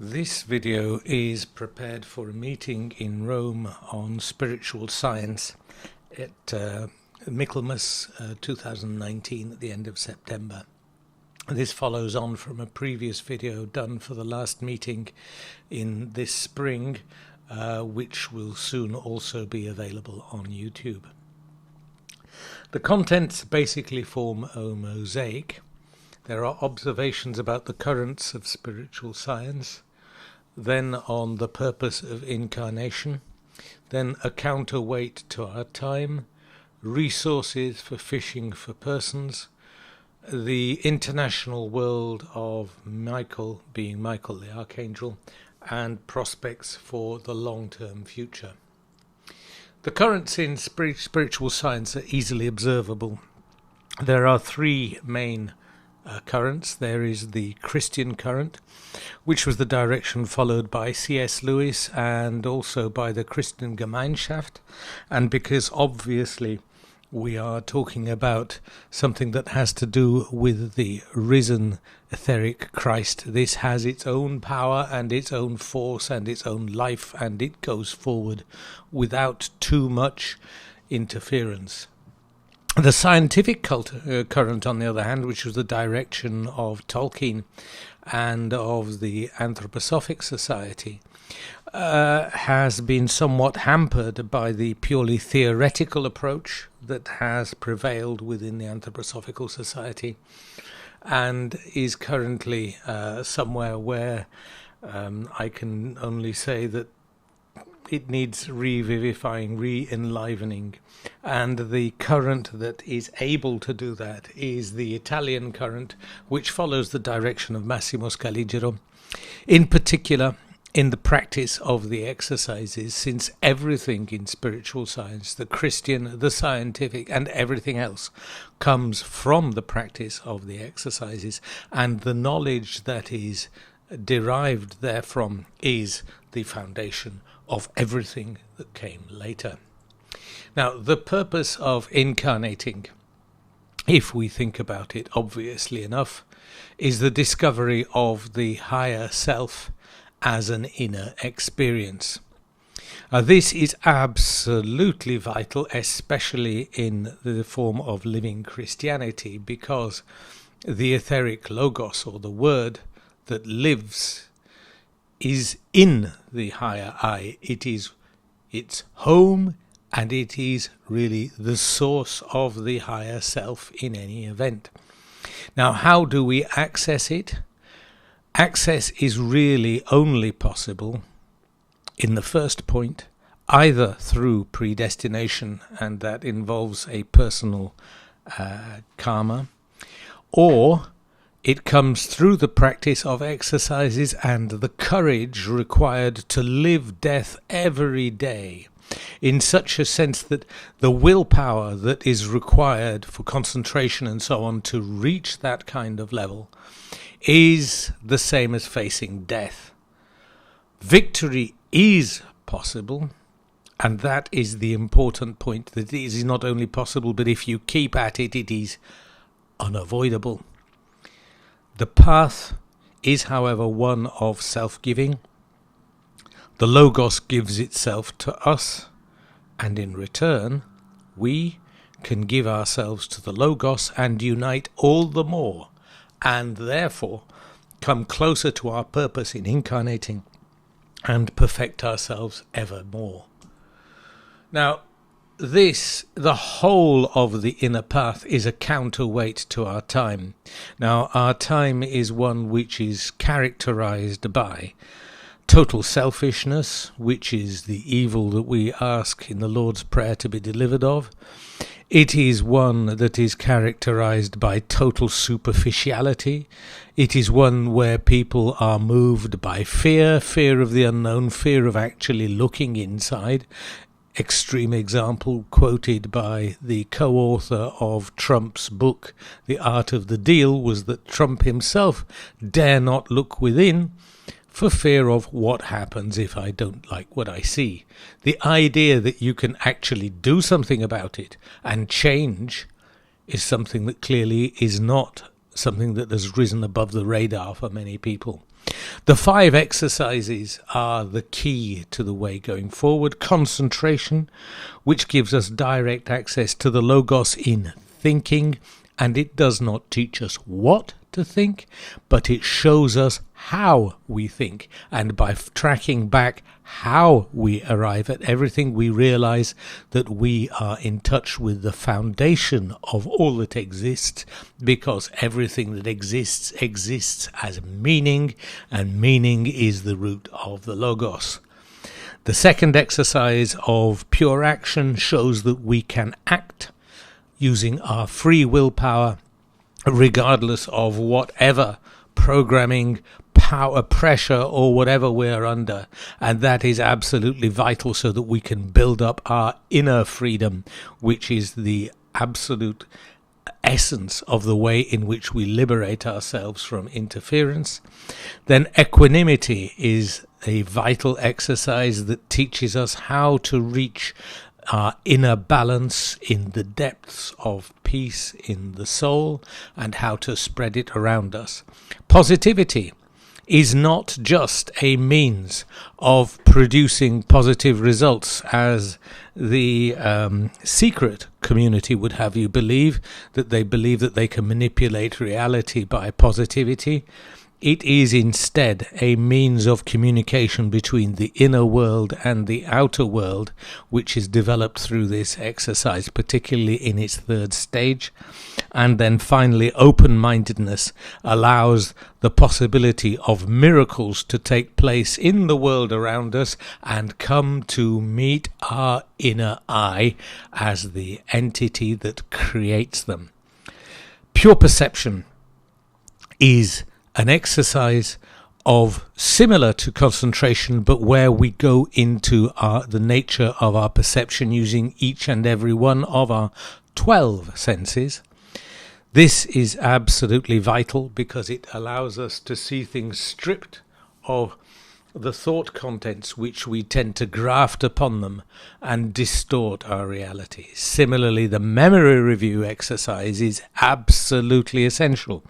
This video is prepared for a meeting in Rome on spiritual science at Michaelmas 2019 at the end of September. This follows on from a previous video done for the last meeting in this spring, which will soon also be available on YouTube. The contents basically form a mosaic. There are observations about the currents of spiritual science, then on the purpose of incarnation, then a counterweight to our time, resources for fishing for persons, the international world of Michael, being Michael the Archangel, and prospects for the long-term future. The currents in spiritual science are easily observable. There are three main currents. There is the Christian current, which was the direction followed by C.S. Lewis and also by the Christian Gemeinschaft, and because obviously we are talking about something that has to do with the risen etheric Christ, this has its own power and its own force and its own life, and it goes forward without too much interference. The scientific current, on the other hand, which was the direction of Tolkien and of the Anthroposophic Society, has been somewhat hampered by the purely theoretical approach that has prevailed within the Anthroposophical Society, and is currently somewhere where I can only say that it needs revivifying, re-enlivening, and the current that is able to do that is the Italian current, which follows the direction of Massimo Scaligero, in particular in the practice of the exercises, since everything in spiritual science, the Christian, the scientific, and everything else comes from the practice of the exercises, and the knowledge that is derived therefrom is the foundation of everything that came later. Now, the purpose of incarnating, if we think about it obviously enough, is the discovery of the higher self as an inner experience. This is absolutely vital, especially in the form of living Christianity, because the etheric logos, or the word that lives, is in the higher I. It is its home, and it is really the source of the higher self in any event. Now, how do we access it? Access is really only possible, in the first point, either through predestination, and that involves a personal karma, or it comes through the practice of exercises and the courage required to live death every day, in such a sense that the willpower that is required for concentration and so on to reach that kind of level is the same as facing death. Victory is possible, and that is the important point, that it is not only possible, but if you keep at it, it is unavoidable. The path is, however, one of self-giving. The Logos gives itself to us, and in return, we can give ourselves to the Logos and unite all the more, and therefore come closer to our purpose in incarnating and perfect ourselves ever more. Now, the whole of the inner path is a counterweight to our time. Now, our time is one which is characterized by total selfishness, which is the evil that we ask in the Lord's Prayer to be delivered of. It is one that is characterized by total superficiality. It is one where people are moved by fear of the unknown, fear of actually looking inside. Extreme example quoted by the co-author of Trump's book, The Art of the Deal, was that Trump himself dare not look within for fear of what happens if I don't like what I see. The idea that you can actually do something about it and change is something that clearly is not something that has risen above the radar for many people. The 5 exercises are the key to the way going forward. Concentration, which gives us direct access to the Logos in thinking, and it does not teach us what to think, but it shows us how we think, and by tracking back how we arrive at everything, we realize that we are in touch with the foundation of all that exists, because everything that exists as meaning, and meaning is the root of the Logos. The second exercise of pure action shows that we can act using our free willpower, regardless of whatever programming, power, pressure, or whatever we're under. And that is absolutely vital so that we can build up our inner freedom, which is the absolute essence of the way in which we liberate ourselves from interference. Then equanimity is a vital exercise that teaches us how to reach our inner balance in the depths of peace in the soul, and how to spread it around us. Positivity is not just a means of producing positive results, as the secret community would have you believe, that they can manipulate reality by positivity. It is instead a means of communication between the inner world and the outer world, which is developed through this exercise, particularly in its third stage. And then finally, open-mindedness allows the possibility of miracles to take place in the world around us and come to meet our inner I as the entity that creates them. Pure perception is an exercise of similar to concentration, but where we go into the nature of our perception using each and every one of our 12 senses. This is absolutely vital because it allows us to see things stripped of the thought contents which we tend to graft upon them and distort our reality. Similarly, the memory review exercise is absolutely essential,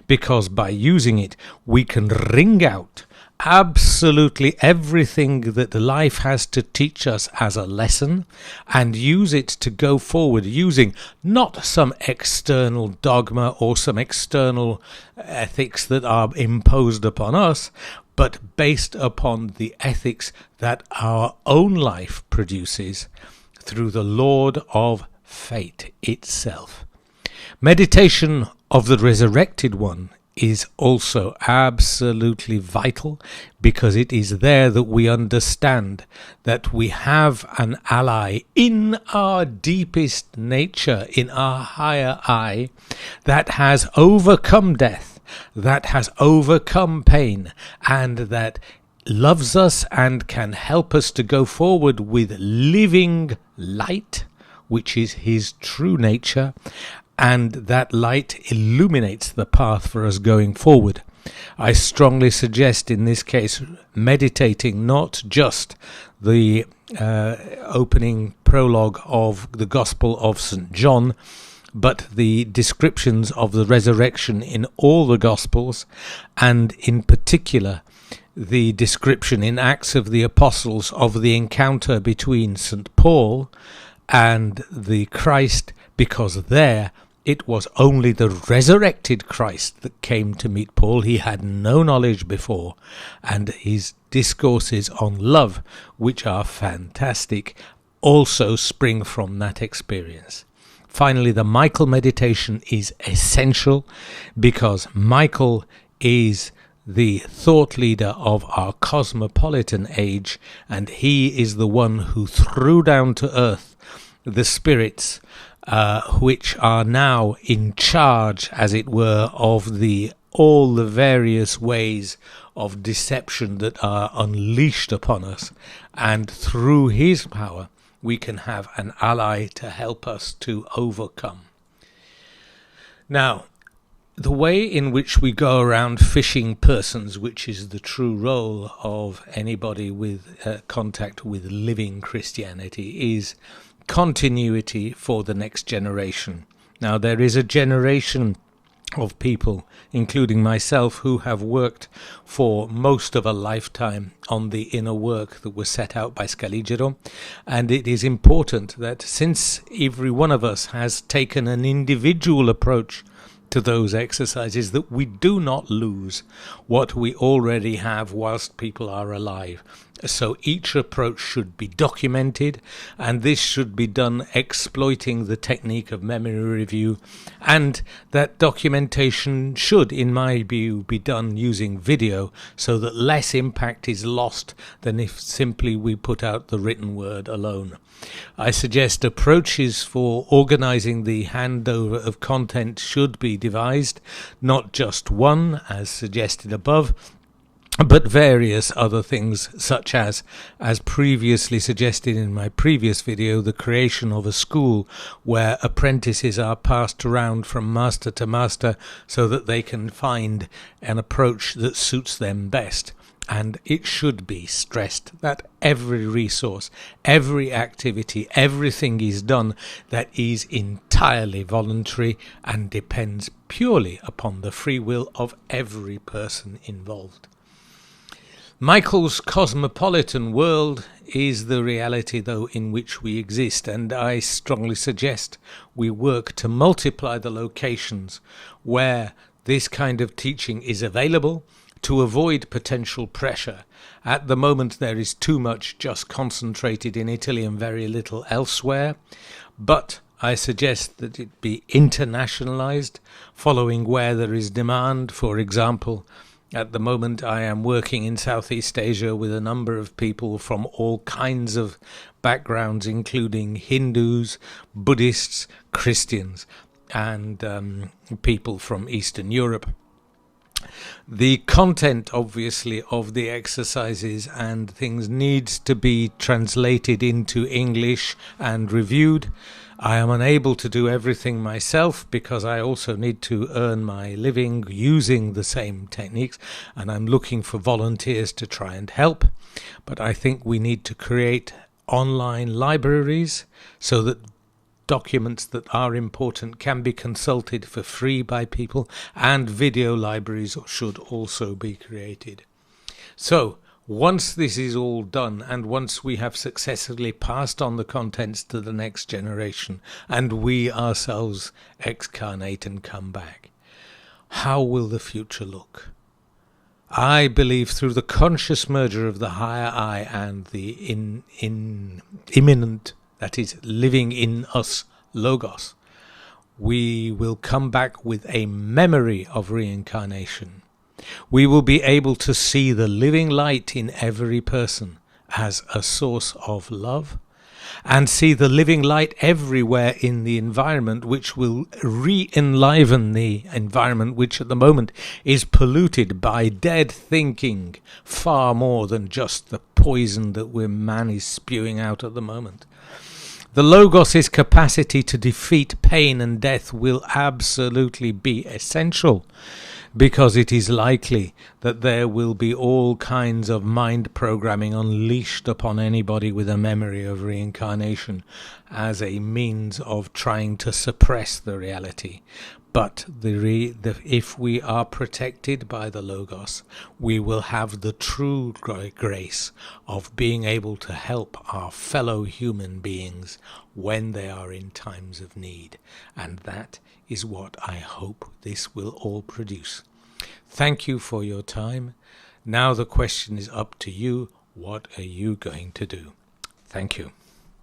because by using it we can wring out absolutely everything that life has to teach us as a lesson, and use it to go forward using not some external dogma or some external ethics that are imposed upon us, but based upon the ethics that our own life produces through the Lord of Fate itself. Meditation of the Resurrected One is also absolutely vital, because it is there that we understand that we have an ally in our deepest nature, in our higher I, that has overcome death, that has overcome pain, and that loves us and can help us to go forward with living light, which is his true nature, and that light illuminates the path for us going forward. I strongly suggest in this case meditating not just the opening prologue of the Gospel of St. John, but the descriptions of the resurrection in all the Gospels, and in particular the description in Acts of the Apostles of the encounter between St. Paul and the Christ, because there it was only the resurrected Christ that came to meet Paul. He had no knowledge before, and his discourses on love, which are fantastic, also spring from that experience. Finally, the Michael meditation is essential, because Michael is the thought leader of our cosmopolitan age, and he is the one who threw down to earth the spirits which are now in charge, as it were, of all the various ways of deception that are unleashed upon us, and through his power we can have an ally to help us to overcome. Now, the way in which we go around fishing persons, which is the true role of anybody with contact with living Christianity, is continuity for the next generation. Now, there is a generation of people, including myself, who have worked for most of a lifetime on the inner work that was set out by Scaligero. And it is important that since every one of us has taken an individual approach to those exercises, that we do not lose what we already have whilst people are alive. So each approach should be documented, and this should be done exploiting the technique of memory review, and that documentation should, in my view, be done using video so that less impact is lost than if simply we put out the written word alone. I suggest approaches for organising the handover of content should be devised, not just one, as suggested above, but various other things, such as previously suggested in my previous video, the creation of a school where apprentices are passed around from master to master so that they can find an approach that suits them best. And it should be stressed that every resource, every activity, everything is done that is entirely voluntary and depends purely upon the free will of every person involved. Michael's cosmopolitan world is the reality, though, in which we exist, and I strongly suggest we work to multiply the locations where this kind of teaching is available, to avoid potential pressure. At the moment there is too much just concentrated in Italy and very little elsewhere, but I suggest that it be internationalized, following where there is demand. For example, at the moment I am working in Southeast Asia with a number of people from all kinds of backgrounds, including Hindus, Buddhists, Christians, and people from Eastern Europe. The content, obviously, of the exercises and things needs to be translated into English and reviewed. I am unable to do everything myself because I also need to earn my living using the same techniques, and I'm looking for volunteers to try and help. But I think we need to create online libraries so that documents that are important can be consulted for free by people, and video libraries should also be created. So once this is all done, and once we have successfully passed on the contents to the next generation, and we ourselves excarnate and come back, how will the future look? I believe through the conscious merger of the higher I and the imminent, that is, living in us, Logos, we will come back with a memory of reincarnation. We will be able to see the living light in every person as a source of love, and see the living light everywhere in the environment, which will re-enliven the environment, which at the moment is polluted by dead thinking far more than just the poison that man is spewing out at the moment. The Logos' capacity to defeat pain and death will absolutely be essential, because it is likely that there will be all kinds of mind programming unleashed upon anybody with a memory of reincarnation as a means of trying to suppress the reality. But if we are protected by the Logos, we will have the true grace of being able to help our fellow human beings when they are in times of need. And that is what I hope this will all produce. Thank you for your time. Now the question is up to you. What are you going to do? Thank you.